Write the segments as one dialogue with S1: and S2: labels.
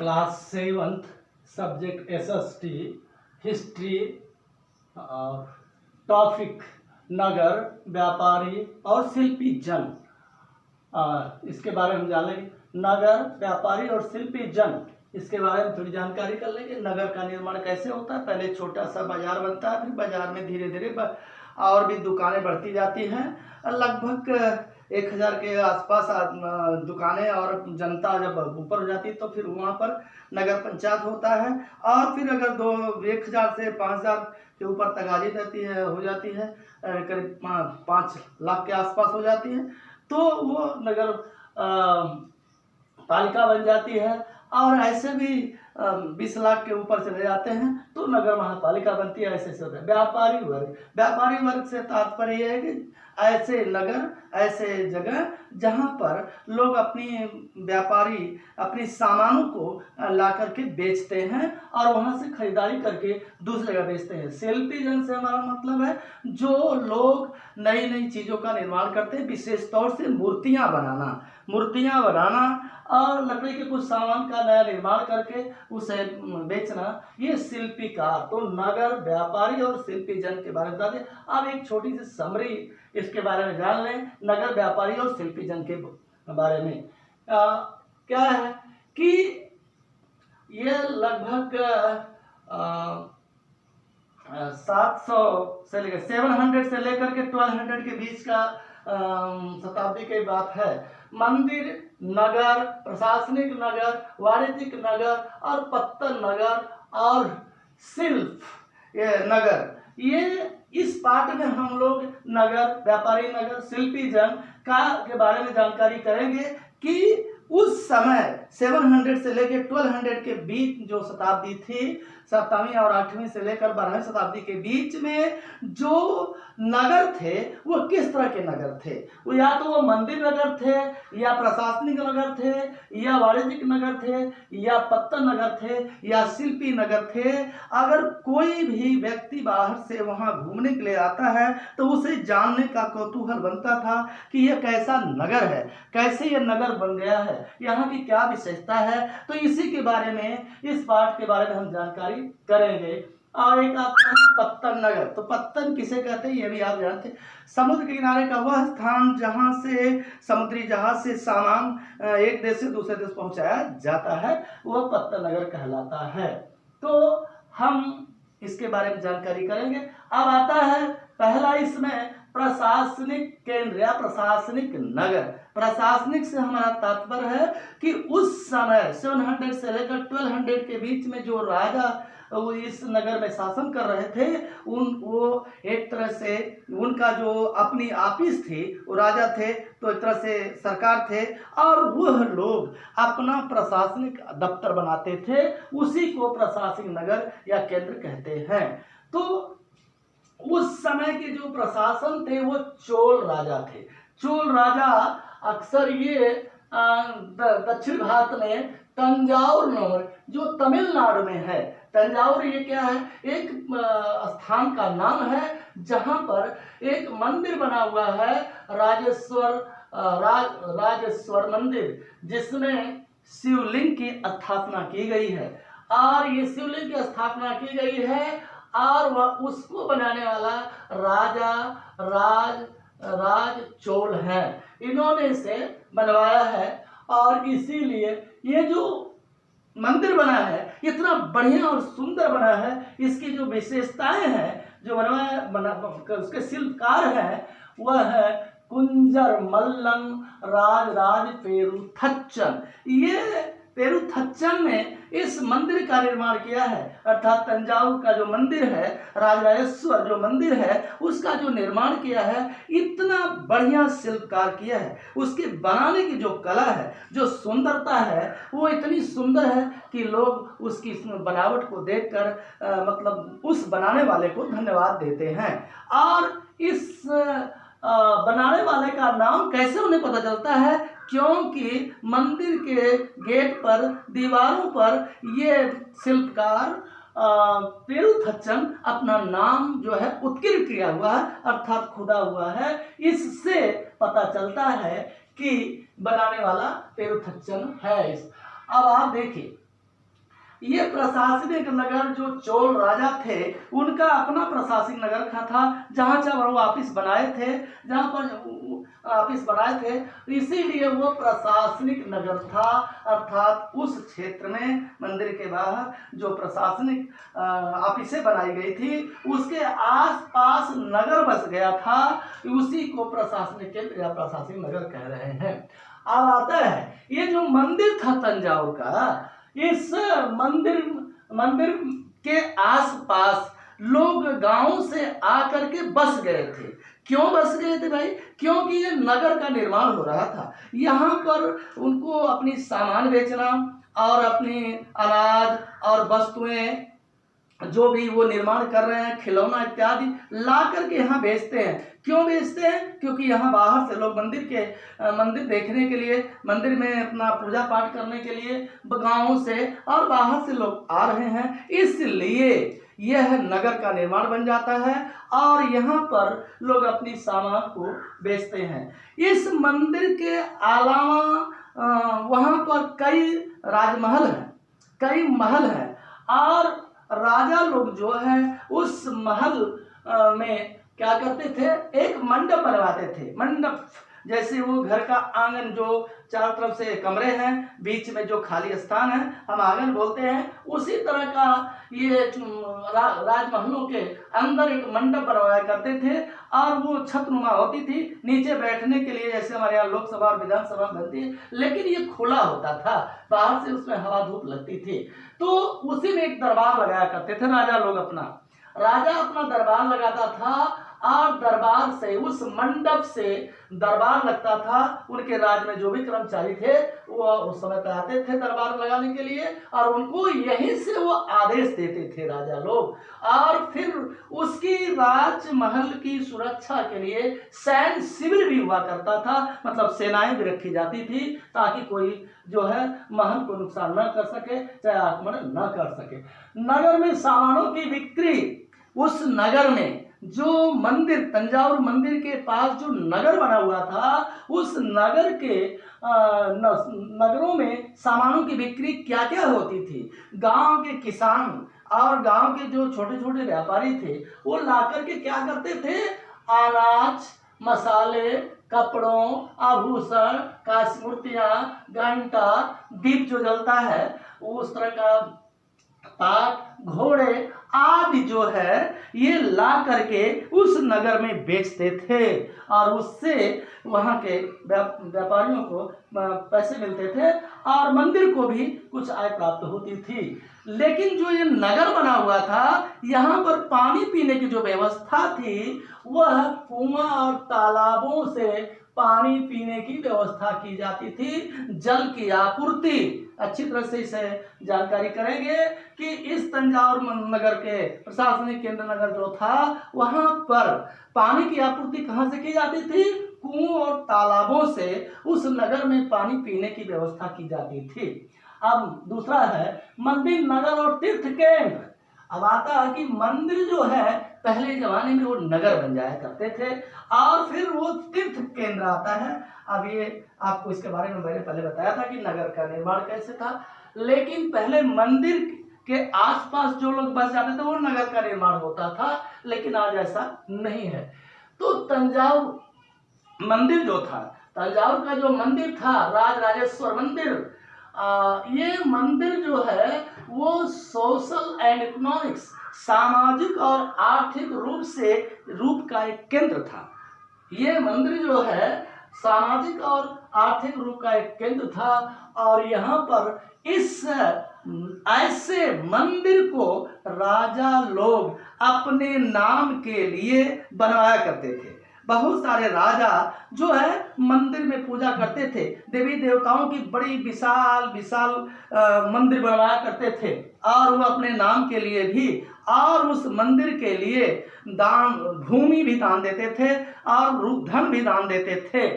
S1: Class 7th subject SST history और topic नगर, व्यापारी और शिल्पी जन। इसके बारे में जान लेंगे। नगर, व्यापारी और शिल्पी जन, इसके बारे में थोड़ी जानकारी कर लेंगे। नगर का निर्माण कैसे होता है। पहले छोटा सा बाजार बनता है, फिर बाजार में धीरे धीरे और भी दुकानें बढ़ती जाती हैं। लगभग 1000 के आसपास दुकानें और जनता जब ऊपर हो जाती है तो फिर वहाँ पर नगर पंचायत होता है। और फिर अगर 1000 से 5000 के ऊपर तगाजी रहती है, हो जाती है, करीब 5 लाख के आसपास हो जाती है, तो वो नगर पालिका बन जाती है। और ऐसे भी 20 लाख के ऊपर चले जाते हैं तो नगर महापालिका बनती है। ऐसे होता है। व्यापारी वर्ग से तात्पर्य यह है कि ऐसे नगर, ऐसे जगह जहां पर लोग व्यापारी अपनी सामानों को ला करके बेचते हैं और वहां से खरीदारी करके दूसरी जगह बेचते हैं। शिल्पी जन से हमारा मतलब है जो लोग नई नई चीज़ों का निर्माण करते हैं, विशेष तौर से मूर्तियां बनाना और लकड़ी के कुछ सामान का नया निर्माण करके उसे बेचना, ये शिल्पीकार। तो नगर, व्यापारी और शिल्पी जन के बारे में बता दें। अब एक छोटी सी समरी इसके बारे में जान लें। नगर, व्यापारी और शिल्पी जन के बारे में क्या है कि ये लगभग 700 से लेकर 700 से लेकर के 1200 के बीच का शताब्दी की बात है। मंदिर नगर, प्रशासनिक नगर, वाणिज्यिक नगर और पत्तन नगर और शिल्प नगर, ये इस पाठ में हम लोग नगर, व्यापारी नगर, शिल्पी जन के बारे में जानकारी करेंगे कि उस समय 700 से लेकर 1200 के बीच जो शताब्दी थी, 7वीं और 8वीं से लेकर 12वीं शताब्दी के बीच में जो नगर थे वो किस तरह के नगर थे। वो या तो वो मंदिर नगर थे, या प्रशासनिक नगर थे, या वाणिज्यिक नगर थे, या पत्तन नगर थे, या शिल्पी नगर थे। अगर कोई भी व्यक्ति बाहर से वहां घूमने के लिए आता है तो उसे जानने का कौतूहल बनता था कि यह कैसा नगर है, कैसे यह नगर बन गया है, यहाँ की क्या विशेषता है। तो इसी के बारे में, इस पाठ के बारे में हम जानकारी करेंगे। और एक आता है पत्तन नगर। तो पत्तन किसे कहते हैं ये भी आप जानते हैं। समुद्र के किनारे का वह स्थान जहां से समुद्री जहाज से सामान एक देश से दूसरे देश पहुंचाया जाता है, वह पत्तन नगर कहलाता है। तो हम इसके बारे में जानकारी करेंगे। अब आता है पहला इसमें प्रशासनिक केंद्र या प्रशासनिक नगर। प्रशासनिक से हमारा तात्पर्य है कि उस समय 700 से लेकर 1200 के बीच में जो राजा वो इस नगर में शासन कर रहे थे, वो एक तरह से उनका जो अपनी ऑफिस थी, वो राजा थे तो एक तरह से सरकार थे, और वह लोग अपना प्रशासनिक दफ्तर बनाते थे, उसी को प्रशासनिक नगर या केंद्र कहते हैं। तो उस समय के जो प्रशासन थे वो चोल राजा थे। चोल राजा अक्सर ये दक्षिण भारत में तंजाउर नगर जो तमिलनाडु में है, तंजाउर ये क्या है, एक स्थान का नाम है जहां पर एक मंदिर बना हुआ है, राजेश्वर मंदिर, जिसमें शिवलिंग की स्थापना की गई है। और ये शिवलिंग की स्थापना की गई है और वह उसको बनाने वाला राज चोल है, इन्होंने इसे बनवाया है। और इसीलिए ये जो मंदिर बना है इतना बढ़िया और सुंदर बना है। इसकी जो विशेषताएं हैं, जो उसके शिल्पकार हैं, वह है कुंजर मल्लंग राज पेरुथच्चन। ये पेरुथच्चन ने इस मंदिर का निर्माण किया है, अर्थात तंजावुर का जो मंदिर है, राजराजेश्वर जो मंदिर है, उसका जो निर्माण किया है, इतना बढ़िया शिल्पकार किया है। उसके बनाने की जो कला है, जो सुंदरता है, वो इतनी सुंदर है कि लोग उसकी बनावट को देखकर मतलब उस बनाने वाले को धन्यवाद देते हैं। और इस बनाने वाले का नाम कैसे उन्हें पता चलता है, क्योंकि मंदिर के गेट पर, दीवारों पर ये शिल्पकार पेरुथच्चन अपना नाम जो है उत्कीर्ण किया हुआ है, अर्थात खुदा हुआ है। इससे पता चलता है कि बनाने वाला पेरुथच्चन है। अब आप देखिए ये प्रशासनिक नगर जो चोल राजा थे उनका अपना प्रशासनिक नगर था, जहाँ जब वो ऑफिस बनाए थे, जहाँ पर ऑफिस बनाए थे, इसीलिए वो प्रशासनिक नगर था। अर्थात उस क्षेत्र में मंदिर के बाहर जो प्रशासनिक ऑफिसें बनाई गई थी उसके आसपास नगर बस गया था, उसी को प्रशासनिक केंद्र या प्रशासनिक नगर कह रहे हैं। अब आता है ये जो मंदिर था तंजावुर का, इस मंदिर के आसपास लोग गांव से आकर के बस गए थे। क्यों बस गए थे भाई? क्योंकि ये नगर का निर्माण हो रहा था, यहाँ पर उनको अपनी सामान बेचना और अपनी अनाज और वस्तुएं जो भी वो निर्माण कर रहे हैं, खिलौना इत्यादि ला करके यहाँ बेचते हैं। क्यों बेचते हैं? क्योंकि यहाँ बाहर से लोग मंदिर देखने के लिए, मंदिर में अपना पूजा पाठ करने के लिए गाँव से और बाहर से लोग आ रहे हैं, इसलिए यह नगर का निर्माण बन जाता है और यहाँ पर लोग अपनी सामान को बेचते हैं। इस मंदिर के अलावा वहाँ पर कई राजमहल हैं, कई महल हैं और राजा लोग जो है उस महल में क्या करते थे, एक मंडप बनवाते थे। मंडप जैसे वो घर का आंगन जो चारों तरफ से कमरे हैं, बीच में जो खाली स्थान है हम आंगन बोलते हैं, उसी तरह का ये राजमहलों के अंदर एक मंडप बनवाया करते थे और वो छतनुमा होती थी, नीचे बैठने के लिए जैसे हमारे यहाँ लोकसभा और विधानसभा बनती है, लेकिन ये खुला होता था, बाहर से उसमें हवा धूप लगती थी। तो उसी में एक दरबार लगाया करते थे राजा लोग। राजा अपना दरबार लगाता था और दरबार से, उस मंडप से दरबार लगता था। उनके राज में जो भी कर्मचारी थे वो उस समय पर आते थे दरबार लगाने के लिए और उनको यहीं से वो आदेश देते थे राजा लोग। और फिर उसकी राजमहल की सुरक्षा के लिए सैन्य शिविर भी हुआ करता था, मतलब सेनाएं भी रखी जाती थी ताकि कोई जो है महल को नुकसान न कर सके, चाहे आक्रमण न कर सके। नगर में सामानों की बिक्री, उस नगर में जो मंदिर, तंजावुर मंदिर के पास जो नगर बना हुआ था, उस नगर के नगरों में सामानों की बिक्री क्या क्या होती थी। गांव के किसान और गांव के जो छोटे छोटे व्यापारी थे वो लाकर के क्या करते थे, अनाज, मसाले, कपड़ों, आभूषण, कांस्य, घंटा, दीप जो जलता है उस तरह का, पाट, घोड़े आदि जो है ये ला करके उस नगर में बेचते थे और उससे वहाँ के व्यापारियों को पैसे मिलते थे और मंदिर को भी कुछ आय प्राप्त होती थी। लेकिन जो ये नगर बना हुआ था, यहाँ पर पानी पीने की जो व्यवस्था थी वह कुआं और तालाबों से पानी पीने की व्यवस्था की जाती थी। जल की आपूर्ति अच्छी तरह से इसे जानकारी करेंगे कि इस तंजावुर नगर के प्रशासनिक केंद्र नगर जो था वहां पर पानी की आपूर्ति कहां से की जाती थी, कुओं और तालाबों से उस नगर में पानी पीने की व्यवस्था की जाती थी। अब दूसरा है मंदिर, नगर और तीर्थ केंद्र। अब आता है कि मंदिर जो है पहले जमाने में वो नगर बन जाया करते थे और फिर वो तीर्थ केंद्र आता है। अब ये आपको इसके बारे में मैंने पहले बताया था कि नगर का निर्माण कैसे था, लेकिन पहले मंदिर के आसपास जो लोग बस जाते थे वो नगर का निर्माण होता था, लेकिन आज ऐसा नहीं है। तो तंजावुर मंदिर जो था, तंजावुर का जो मंदिर था राजराजेश्वर मंदिर, ये मंदिर जो है वो सोशल एंड इकोनॉमिक्स, सामाजिक और आर्थिक रूप का एक केंद्र था। ये मंदिर जो है सामाजिक और आर्थिक रूप का एक केंद्र था और यहाँ पर इस ऐसे मंदिर को राजा लोग अपने नाम के लिए बनवाया करते थे। बहुत सारे राजा जो है मंदिर में पूजा करते थे, देवी देवताओं की बड़ी विशाल विशाल मंदिर बनवाया करते थे और वो अपने नाम के लिए भी और उस मंदिर के लिए दान, भूमि भी दान देते थे और धन भी दान देते थे।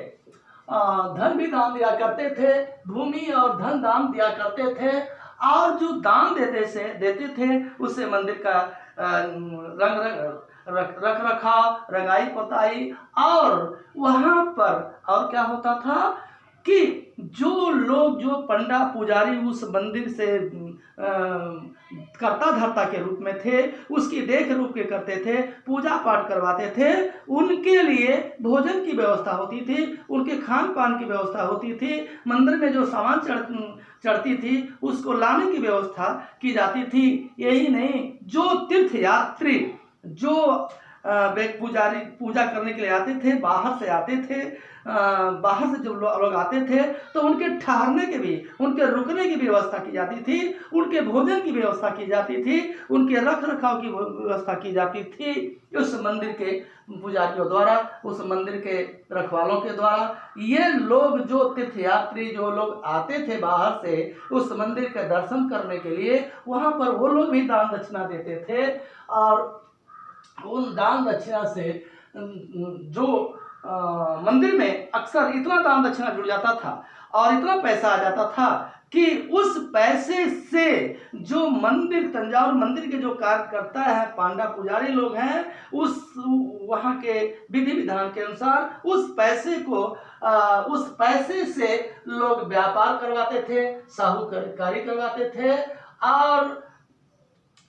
S1: धन भी दान दिया करते थे, भूमि और धन दान दिया करते थे और जो दान देते थे उससे मंदिर का रख रखाव, रंगाई पोताई और वहाँ पर और क्या होता था, कि जो लोग, जो पंडा पुजारी उस मंदिर से कर्ता धर्ता के रूप में थे, उसकी देख रेख के करते थे, पूजा पाठ करवाते थे, उनके लिए भोजन की व्यवस्था होती थी, उनके खान पान की व्यवस्था होती थी, मंदिर में जो सामान चढ़ती थी उसको लाने की व्यवस्था की जाती थी। यही नहीं, जो तीर्थ यात्री, जो पुजारी पूजा करने के लिए आते थे, बाहर से आते थे, बाहर से जब लोग आते थे तो उनके ठहरने के भी, उनके रुकने की व्यवस्था की जाती थी, उनके भोजन की व्यवस्था की जाती थी, उनके रख रखाव की व्यवस्था की जाती थी उस मंदिर के पुजारियों द्वारा, उस मंदिर के रखवालों के द्वारा। ये लोग, जो तीर्थयात्री, जो लोग आते थे बाहर से उस मंदिर के दर्शन करने के लिए, वहाँ पर वो लोग भी दान दक्षिणा देते थे, और उन दान दक्षिणा से जो मंदिर में अक्सर इतना दान दक्षिणा जुड़ जाता था और इतना पैसा आ जाता था कि उस पैसे से जो मंदिर, तंजावुर मंदिर के जो कार्यकर्ता है, पांडा पुजारी लोग हैं, उस वहाँ के विधि विधान के अनुसार उस पैसे से लोग व्यापार करवाते थे, साहूकारी करवाते थे, और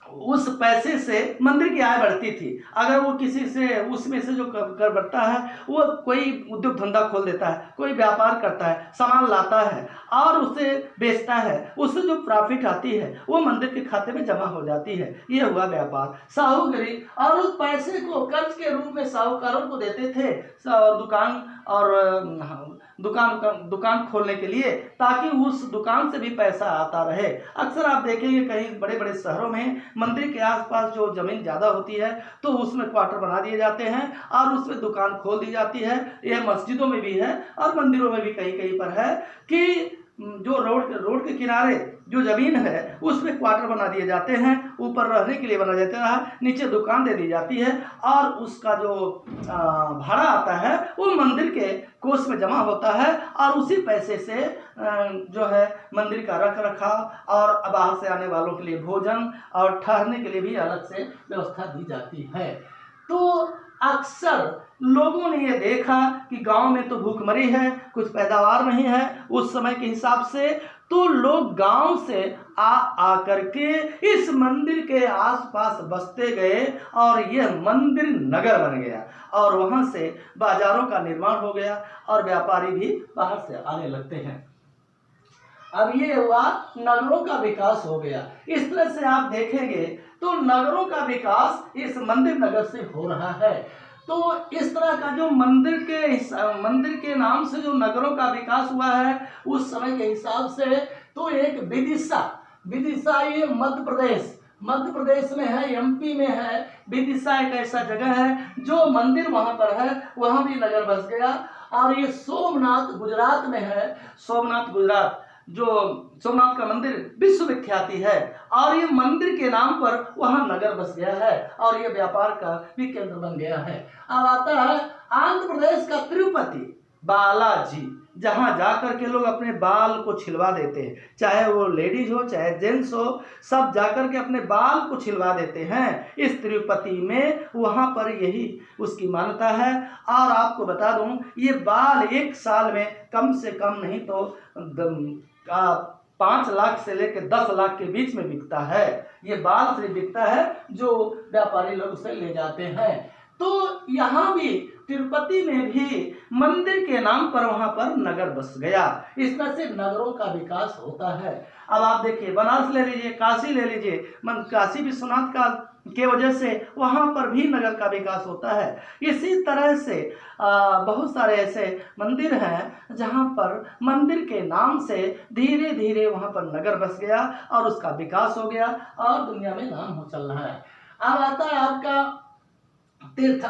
S1: उस पैसे से मंदिर की आय बढ़ती थी। अगर वो किसी से, उसमें से जो कर बढ़ता है, वो कोई उद्योग धंधा खोल देता है, कोई व्यापार करता है, सामान लाता है और उसे बेचता है, उससे जो प्रॉफिट आती है वो मंदिर के खाते में जमा हो जाती है। ये हुआ व्यापार, साहूकारी। और उस पैसे को कर्ज के रूप में साहूकारों को देते थे, दुकान खोलने के लिए, ताकि उस दुकान से भी पैसा आता रहे। अक्सर आप देखेंगे कहीं बड़े बड़े शहरों में मंदिर के आसपास जो जमीन ज़्यादा होती है तो उसमें क्वार्टर बना दिए जाते हैं और उसमें दुकान खोल दी जाती है। यह मस्जिदों में भी है और मंदिरों में भी कहीं कहीं पर है कि जो रोड के किनारे जो जमीन है उसमें क्वार्टर बना दिए जाते हैं, ऊपर रहने के लिए बना जाता है, नीचे दुकान दे दी जाती है, और उसका जो भाड़ा आता है वो मंदिर के कोष में जमा होता है, और उसी पैसे से जो है मंदिर का रख रखाव और बाहर से आने वालों के लिए भोजन और ठहरने के लिए भी अलग से व्यवस्था दी जाती है। तो अक्सर लोगों ने ये देखा कि गांव में तो भूखमरी है, कुछ पैदावार नहीं है उस समय के हिसाब से, तो लोग गांव से आ करके इस मंदिर के आसपास बसते गए और यह मंदिर नगर बन गया, और वहां से बाजारों का निर्माण हो गया और व्यापारी भी बाहर से आने लगते हैं। अब ये हुआ, नगरों का विकास हो गया। इस तरह से आप देखेंगे तो नगरों का विकास इस मंदिर नगर से हो रहा है। तो इस तरह का जो मंदिर के नाम से जो नगरों का विकास हुआ है उस समय के हिसाब से, तो एक विदिशा ये मध्य प्रदेश में है, एमपी में है। विदिशा एक ऐसा जगह है जो मंदिर वहां पर है, वहां भी नगर बस गया। और ये सोमनाथ गुजरात में है, सोमनाथ गुजरात, जो सोमनाथ का मंदिर विश्वविख्यात है, और ये मंदिर के नाम पर वहां नगर बस गया है और ये व्यापार का भी केंद्र बन गया है। अब आता है आंध्र प्रदेश का तिरुपति बालाजी, जहां जाकर के लोग अपने बाल को छिलवा देते हैं, चाहे वो लेडीज हो चाहे जेंट्स हो, सब जाकर के अपने बाल को छिलवा देते हैं इस तिरुपति में। वहां पर यही उसकी मान्यता है। और आपको बता दूं, ये बाल एक साल में कम से कम नहीं तो 5 लाख से लेकर 10 लाख के बीच में बिकता है। ये बाल से बिकता है जो व्यापारी लोग उसे ले जाते हैं। तो यहाँ भी तिरुपति में भी मंदिर के नाम पर वहां पर नगर बस गया। इस तरह से नगरों का विकास होता है। अब आप देखिए, बनारस ले लीजिए, काशी ले लीजिए, काशी विश्वनाथ का के वजह से वहां पर भी नगर का विकास होता है। इसी तरह से बहुत सारे ऐसे मंदिर हैं जहां पर मंदिर के नाम से धीरे धीरे वहां पर नगर बस गया और उसका विकास हो गया और दुनिया में नाम हो चल रहा है। अब आता है आपका तीर्थ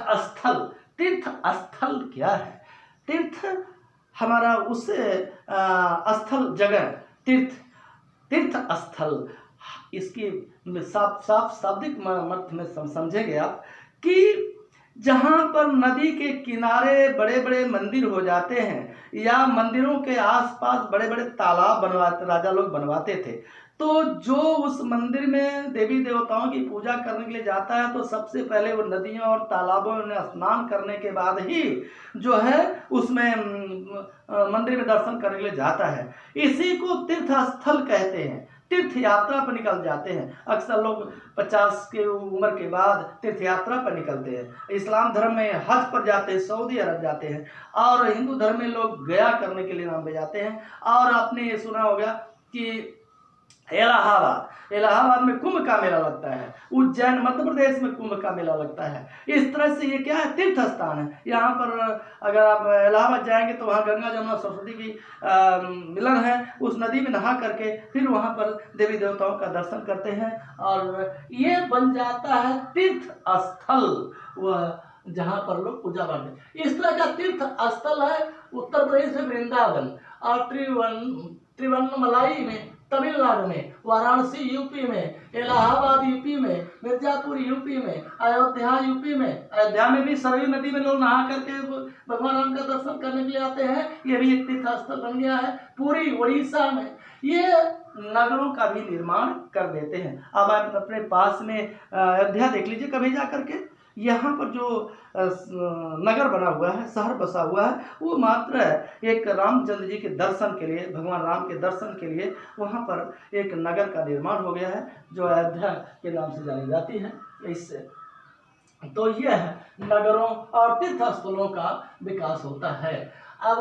S1: स्थल क्या है? तीर्थ हमारा उस स्थल जगह, तीर्थ स्थल, इसकी साफ शाब्दिक अर्थ में समझेंगे आप कि जहां पर नदी के किनारे बड़े बड़े मंदिर हो जाते हैं या मंदिरों के आसपास बड़े बड़े तालाब राजा लोग बनवाते थे, तो जो उस मंदिर में देवी देवताओं की पूजा करने के लिए जाता है तो सबसे पहले वो नदियों और तालाबों में स्नान करने के बाद ही जो है उसमें मंदिर में दर्शन करने के लिए जाता है। इसी को तीर्थ स्थल कहते हैं। तीर्थ यात्रा पर निकल जाते हैं। अक्सर लोग 50 के उम्र के बाद तीर्थ यात्रा पर निकलते हैं। इस्लाम धर्म में हज पर जाते हैं, सऊदी अरब जाते हैं, और हिंदू धर्म में लोग गया करने के लिए नाम पे जाते हैं। और आपने ये सुना होगा कि इलाहाबाद में कुंभ का मेला लगता है, उज्जैन मध्य प्रदेश में कुंभ का मेला लगता है। इस तरह से ये क्या है, तीर्थ स्थान है। यहाँ पर अगर आप इलाहाबाद जाएंगे तो वहाँ गंगा जमुना सरस्वती की मिलन है। उस नदी में नहा करके फिर वहाँ पर देवी देवताओं का दर्शन करते हैं और ये बन जाता है तीर्थ स्थल, वह जहाँ पर लोग पूजा करते हैं। इस तरह का तीर्थ स्थल है उत्तर प्रदेश में वृंदावन, और त्रिवन्नमलाई में तमिलनाडु में, वाराणसी यूपी में, इलाहाबाद यूपी में, मिर्जापुर यूपी में, अयोध्या यूपी में। अयोध्या में भी सरयू नदी में लोग नहा करके भगवान राम का दर्शन करने के लिए आते हैं। ये भी एक तीर्थ स्थल बन गया है। पूरी उड़ीसा में ये नगरों का भी निर्माण कर देते हैं। अब आप अपने पास में अयोध्या देख लीजिए कभी जा करके। यहाँ पर जो नगर बना हुआ है, शहर बसा हुआ है, वो मात्र एक रामचंद्र जी के दर्शन के लिए, भगवान राम के दर्शन के लिए वहाँ पर एक नगर का निर्माण हो गया है जो अयोध्या के नाम से जानी जाती है। इससे तो यह नगरों और तीर्थ स्थलों का विकास होता है। अब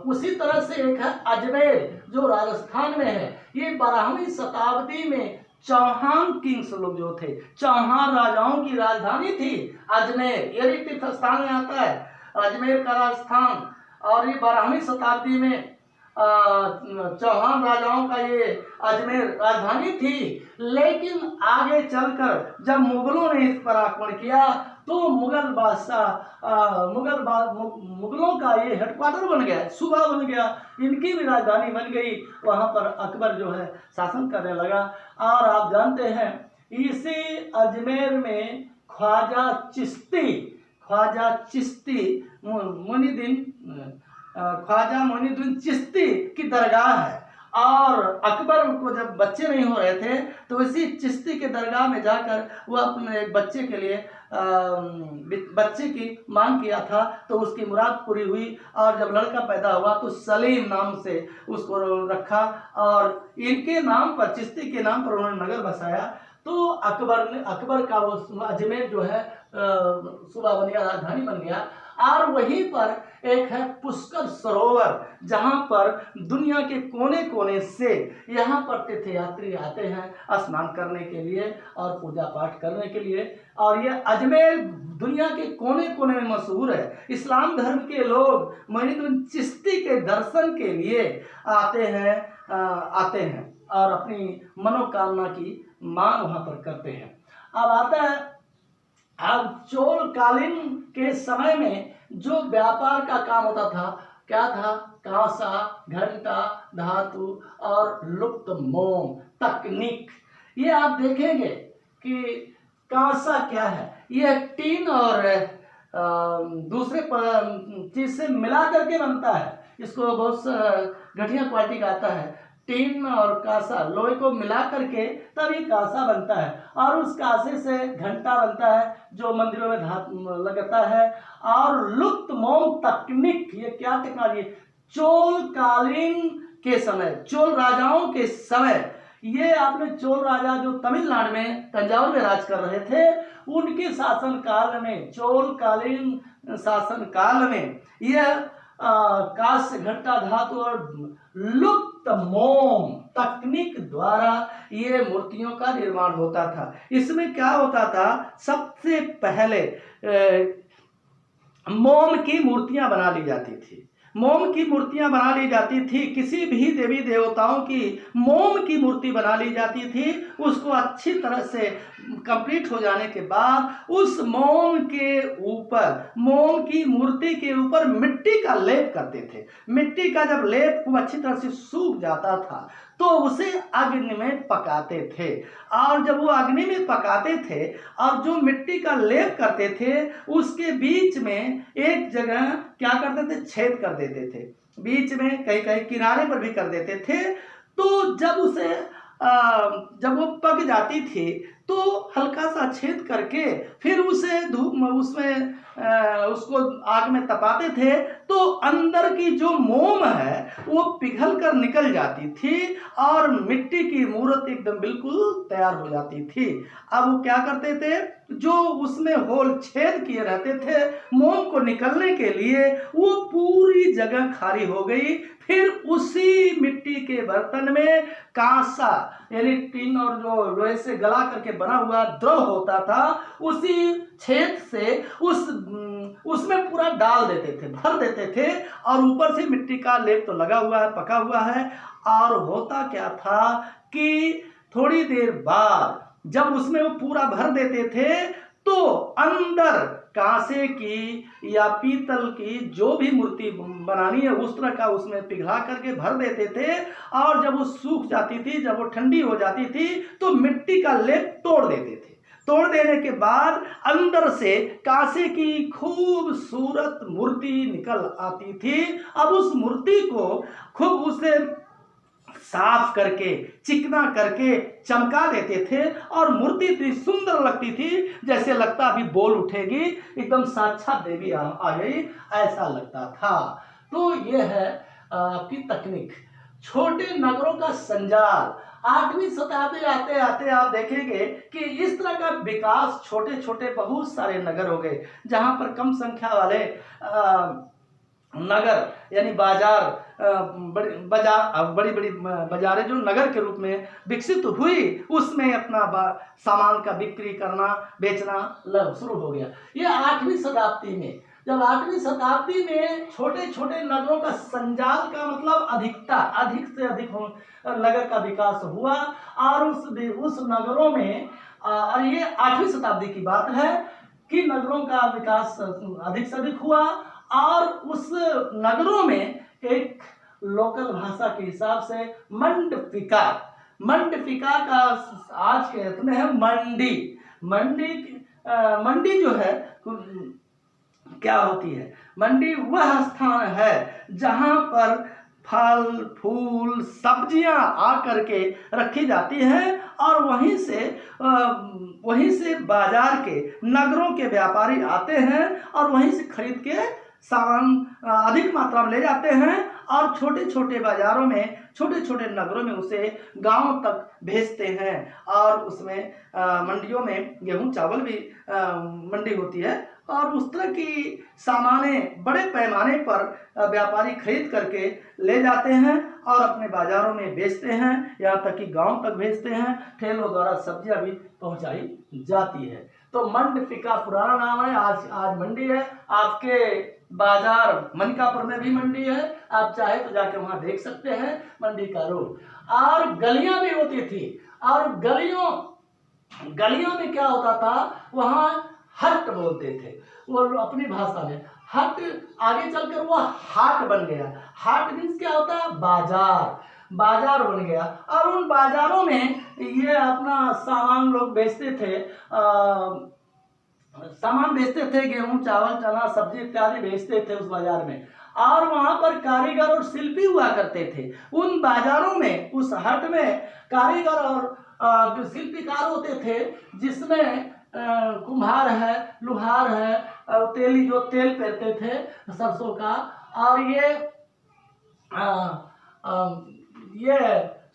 S1: उसी तरह से एक है अजमेर जो राजस्थान में है। ये 12वीं शताब्दी में चौहान किंग्स लोग जो थे, चौहान राजाओं की राजधानी थी अजमेर। ये भी तीर्थ स्थान में आता है, अजमेर का राजस्थान। और ये 12वीं शताब्दी में चौहान राजाओं का ये अजमेर राजधानी थी। लेकिन आगे चलकर जब मुगलों ने इस पर आक्रमण किया तो मुगलों का ये हेडक्वार्टर बन गया, सूबा बन गया, इनकी भी राजधानी बन गई। वहाँ पर अकबर जो है शासन करने लगा। और आप जानते हैं इसी अजमेर में ख्वाजा मोइनुद्दीन चिश्ती की दरगाह है। और अकबर को जब बच्चे नहीं हो रहे थे तो इसी चिश्ती के दरगाह में जाकर वो अपने एक बच्चे के लिए बच्चे की मांग किया था, तो उसकी मुराद पूरी हुई। और जब लड़का पैदा हुआ तो सलीम नाम से उसको रखा, और इनके नाम पर, चिश्ती के नाम पर उन्होंने नगर बसाया। तो अकबर का वो अजमेर जो है सूबा बन गया, राजधानी बन गया। और वहीं पर एक है पुष्कर सरोवर, जहाँ पर दुनिया के कोने कोने से यहाँ पर तीर्थयात्री आते हैं स्नान करने के लिए और पूजा पाठ करने के लिए। और ये अजमेर दुनिया के कोने कोने में मशहूर है। इस्लाम धर्म के लोग मोइनुद्दीन चिश्ती के दर्शन के लिए आते हैं और अपनी मनोकामना की मांग वहाँ पर करते हैं। अब आता है, अब चोल कालीन के समय में जो व्यापार का काम होता था, क्या था, कांसा, घंटा, धातु और लुप्त मोम तकनीक। ये आप देखेंगे कि कांसा क्या है, ये टीन और दूसरे चीज से मिला करके बनता है। इसको बहुत घटिया क्वालिटी का आता है। टीन और कांसा, लोहे को मिला करके तभी कांसा बनता है। और उस कांसे से घंटा बनता है जो मंदिरों में लगता है। और लुप्त मोम तकनीक, ये क्या टेक्नोलॉजी, चोल कालीन के समय, चोल राजाओं के समय, ये आपने चोल राजा जो तमिलनाडु में तंजावुर में राज कर रहे थे, उनके शासन काल में, चोल कालीन शासन काल में यह कांस्य, घंटा, धातु और लुप्त मोम तकनीक द्वारा ये मूर्तियों का निर्माण होता था। इसमें क्या होता था, सबसे पहले मोम की मूर्तियां बना ली जाती थी। मोम की मूर्तियां बना ली जाती थी। किसी भी देवी देवताओं की मोम की मूर्ति बना ली जाती थी। उसको अच्छी तरह से कंप्लीट हो जाने के बाद उस मोम के ऊपर, मोम की मूर्ति के ऊपर मिट्टी का लेप करते थे। मिट्टी का जब लेप खूब अच्छी तरह से सूख जाता था तो उसे अग्नि में पकाते थे। और जब वो अग्नि में पकाते थे और जो मिट्टी का लेप करते थे उसके बीच में एक जगह क्या करते थे, छेद कर देते थे। बीच में कहीं कहीं किनारे पर भी कर देते थे। तो जब उसे जब वो पक जाती थी तो हल्का सा छेद करके फिर उसे धूप में उसमें उसको आग में तपाते थे तो अंदर की जो मोम है वो पिघल कर निकल जाती थी और मिट्टी की मूर्त एकदम बिल्कुल तैयार हो जाती थी। अब वो क्या करते थे, जो उसमें होल छेद किए रहते थे मोम को निकलने के लिए, वो पूरी जगह खाली हो गई। फिर उसी मिट्टी के बर्तन में कांसा यानी टीन और जो लोहे से गला करके बना हुआ द्रव होता था, उसी छेद से उसमें पूरा डाल देते थे, भर देते थे और ऊपर से मिट्टी का लेप तो लगा हुआ है, पका हुआ है। और होता क्या था कि थोड़ी देर बाद जब उसमें वो पूरा भर देते थे तो अंदर कांसे की या पीतल की जो भी मूर्ति बनानी है उस तरह का उसमें पिघला करके भर देते थे। और जब वो सूख जाती थी, जब वो ठंडी हो जाती थी तो मिट्टी का लेप तोड़ देते थे। तोड़ देने के बाद अंदर से कांसे की खूबसूरत मूर्ति निकल आती थी। अब उस मूर्ति को खूब उसे साफ करके चिकना करके चमका देते थे और मूर्ति इतनी सुंदर लगती थी जैसे लगता अभी बोल उठेगी, एकदम साक्षात देवी आ गई, ऐसा लगता था। तो ये है आपकी तकनीक। छोटे नगरों का संजाल 8वीं शताब्दी आते आते आप देखेंगे कि इस तरह का विकास, छोटे छोटे बहुत सारे नगर हो गए जहां पर कम संख्या वाले नगर यानी बाजार, बड़ी बड़ी बाजारें जो नगर के रूप में विकसित हुई, उसमें अपना सामान का बिक्री करना बेचना शुरू हो गया। ये 8वीं शताब्दी में, जब 8वीं शताब्दी में छोटे छोटे नगरों का संजाल का मतलब अधिक से अधिक नगर का विकास हुआ और उस नगरों में, और ये 8वीं शताब्दी की बात है कि नगरों का विकास अधिक से अधिक हुआ और उस नगरों में एक लोकल भाषा के हिसाब से मंडपिका का आज के अर्थ में है मंडी जो है क्या होती है, मंडी वह स्थान है जहां पर फल फूल सब्जियां आकर के रखी जाती हैं और वहीं से बाजार के नगरों के व्यापारी आते हैं और वहीं से खरीद के सामान अधिक मात्रा में ले जाते हैं और छोटे छोटे बाजारों में, छोटे छोटे नगरों में उसे गांव तक भेजते हैं। और उसमें मंडियों में गेहूं चावल भी मंडी होती है और उस तरह की सामानें बड़े पैमाने पर व्यापारी खरीद करके ले जाते हैं और अपने बाजारों में बेचते हैं, यहाँ तक कि गांव तक भेजते हैं। ठेलों द्वारा सब्जियां भी पहुंचाई जाती है। तो मंडपिका पुराना नाम है, आज मंडी है। आपके बाजार मनिकापुर में भी मंडी है, आप चाहे तो जाके वहां देख सकते हैं मंडी का रूप। और गलियां भी होती थी और गलियों में क्या होता था, वहां हट बोलते थे वो अपनी भाषा में। हट आगे चलकर वो हाट बन गया। हाट मीन्स क्या होता है, बाजार बन गया। और उन बाजारों में ये अपना सामान लोग बेचते थे, गेहूं चावल चना सब्जी इत्यादि बेचते थे उस बाजार में। और वहां पर कारीगर और शिल्पी हुआ करते थे। उन बाजारों में, उस हाट में कारीगर और जो शिल्पीकार होते थे, जिसमें कुम्हार है, लुहार है, तेली जो तेल पेरते थे सरसों का, और ये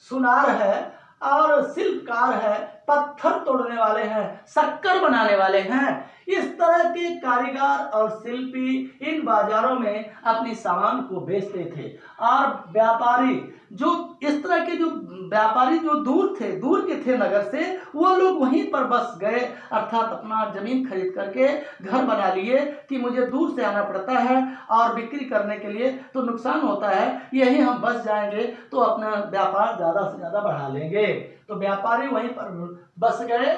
S1: सुनार है और शिल्पकार है, पत्थर तोड़ने वाले हैं, शक्कर बनाने वाले हैं। इस तरह के कारीगर और शिल्पी इन बाजारों में अपनी सामान को बेचते थे। और व्यापारी जो इस तरह के जो व्यापारी जो दूर के थे नगर से, वो लोग वहीं पर बस गए, अर्थात अपना जमीन खरीद करके घर बना लिए कि मुझे दूर से आना पड़ता है और बिक्री करने के लिए तो नुकसान होता है, यही हम बस जाएंगे तो अपना व्यापार ज्यादा से ज्यादा बढ़ा लेंगे। तो व्यापारी वहीं पर बस गए,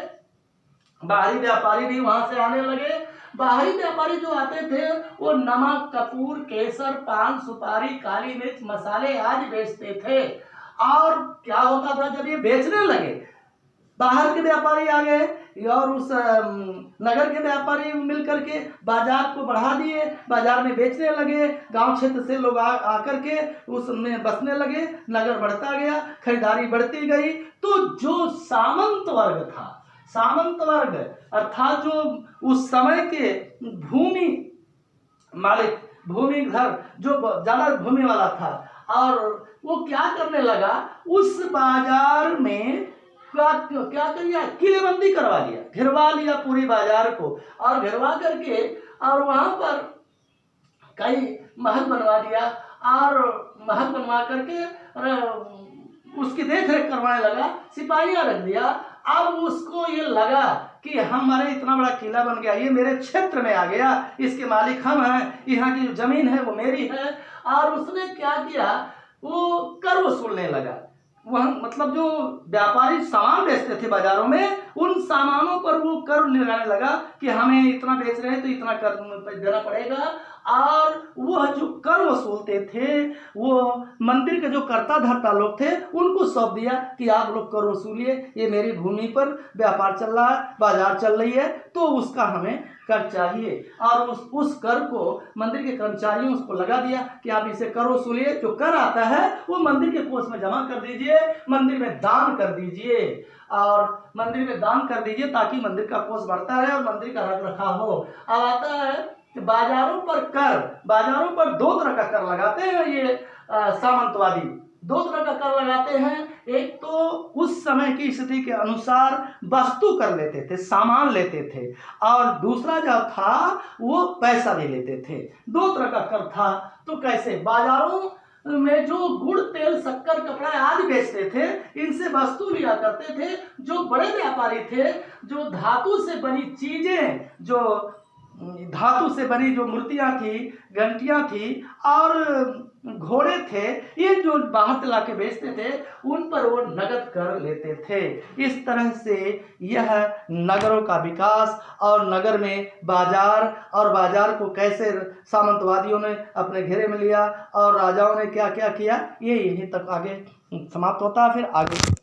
S1: बाहरी व्यापारी भी वहां से आने लगे। बाहरी व्यापारी जो आते थे वो नमक, कपूर, केसर, पान, सुपारी, काली मिर्च, मसाले आदि बेचते थे। और क्या होता था, जब ये बेचने लगे बाहर के व्यापारी आ गए और उस नगर के व्यापारी मिल करके बाजार को बढ़ा दिए, बाजार में बेचने लगे, गांव क्षेत्र से लोग आकर के उसमें बसने लगे, नगर बढ़ता गया, खरीदारी बढ़ती गई। तो जो सामंत वर्ग था, सामंत वर्ग अर्थात जो उस समय के भूमि मालिक, भूमिधर, जो ज्यादा भूमि वाला था, और वो क्या करने लगा, उस बाजार में क्या कर लिया, किलेबंदी करवा लिया, घिरवा लिया पूरी बाजार को, और घिरवा करके और वहां पर कई महल बनवा दिया, और महल बनवा करके उसकी देख रेख करवाने लगा, सिपाहियां रख दिया। अब उसको ये लगा कि हमारे इतना बड़ा किला बन गया, ये मेरे क्षेत्र में आ गया, इसके मालिक हम हैं, यहाँ की जो जमीन है वो मेरी है। और उसने क्या किया, वो कर वसूलने लगा। वह मतलब जो व्यापारी सामान बेचते थे बाजारों में, उन सामानों पर वो कर लगाने लगा कि हमें इतना बेच रहे हैं तो इतना कर देना पड़ेगा। और वह जो कर वसूलते थे वो मंदिर के जो कर्ता धर्ता लोग थे उनको सौंप दिया कि आप लोग कर वसूलिए, ये मेरी भूमि पर व्यापार चल रहा है, बाजार चल रही है, तो उसका हमें कर चाहिए। और उस कर को मंदिर के कर्मचारियों उसको लगा दिया कि आप इसे कर वसूलिए, जो कर आता है वो मंदिर के कोष में जमा कर दीजिए, मंदिर में दान कर दीजिए, और मंदिर में दान कर दीजिए ताकि मंदिर का कोष बढ़ता रहे और मंदिर का रख रखाव हो। अब आता है बाजारों पर कर, बाजारों पर दो तरह का कर लगाते हैं ये सामंतवादी, दो तरह का कर लगाते हैं। एक तो उस समय की स्थिति के अनुसार वस्तु कर लेते थे, सामान लेते थे, और दूसरा जो था वो पैसा भी लेते थे। दो तरह का कर था। तो कैसे, बाजारों में जो गुड़, तेल, शक्कर, कपड़ा आदि बेचते थे, इनसे वस्तु लिया करते थे। जो बड़े व्यापारी थे, जो धातु से बनी चीजें, जो धातु से बनी जो मूर्तियां थी, घंटियां थी और घोड़े थे, ये जो बाहर से लाके बेचते थे, उन पर वो नगद कर लेते थे। इस तरह से यह नगरों का विकास और नगर में बाजार, और बाजार को कैसे सामंतवादियों ने अपने घेरे में लिया और राजाओं ने क्या क्या किया, ये यहीं तक आगे समाप्त होता है। फिर आगे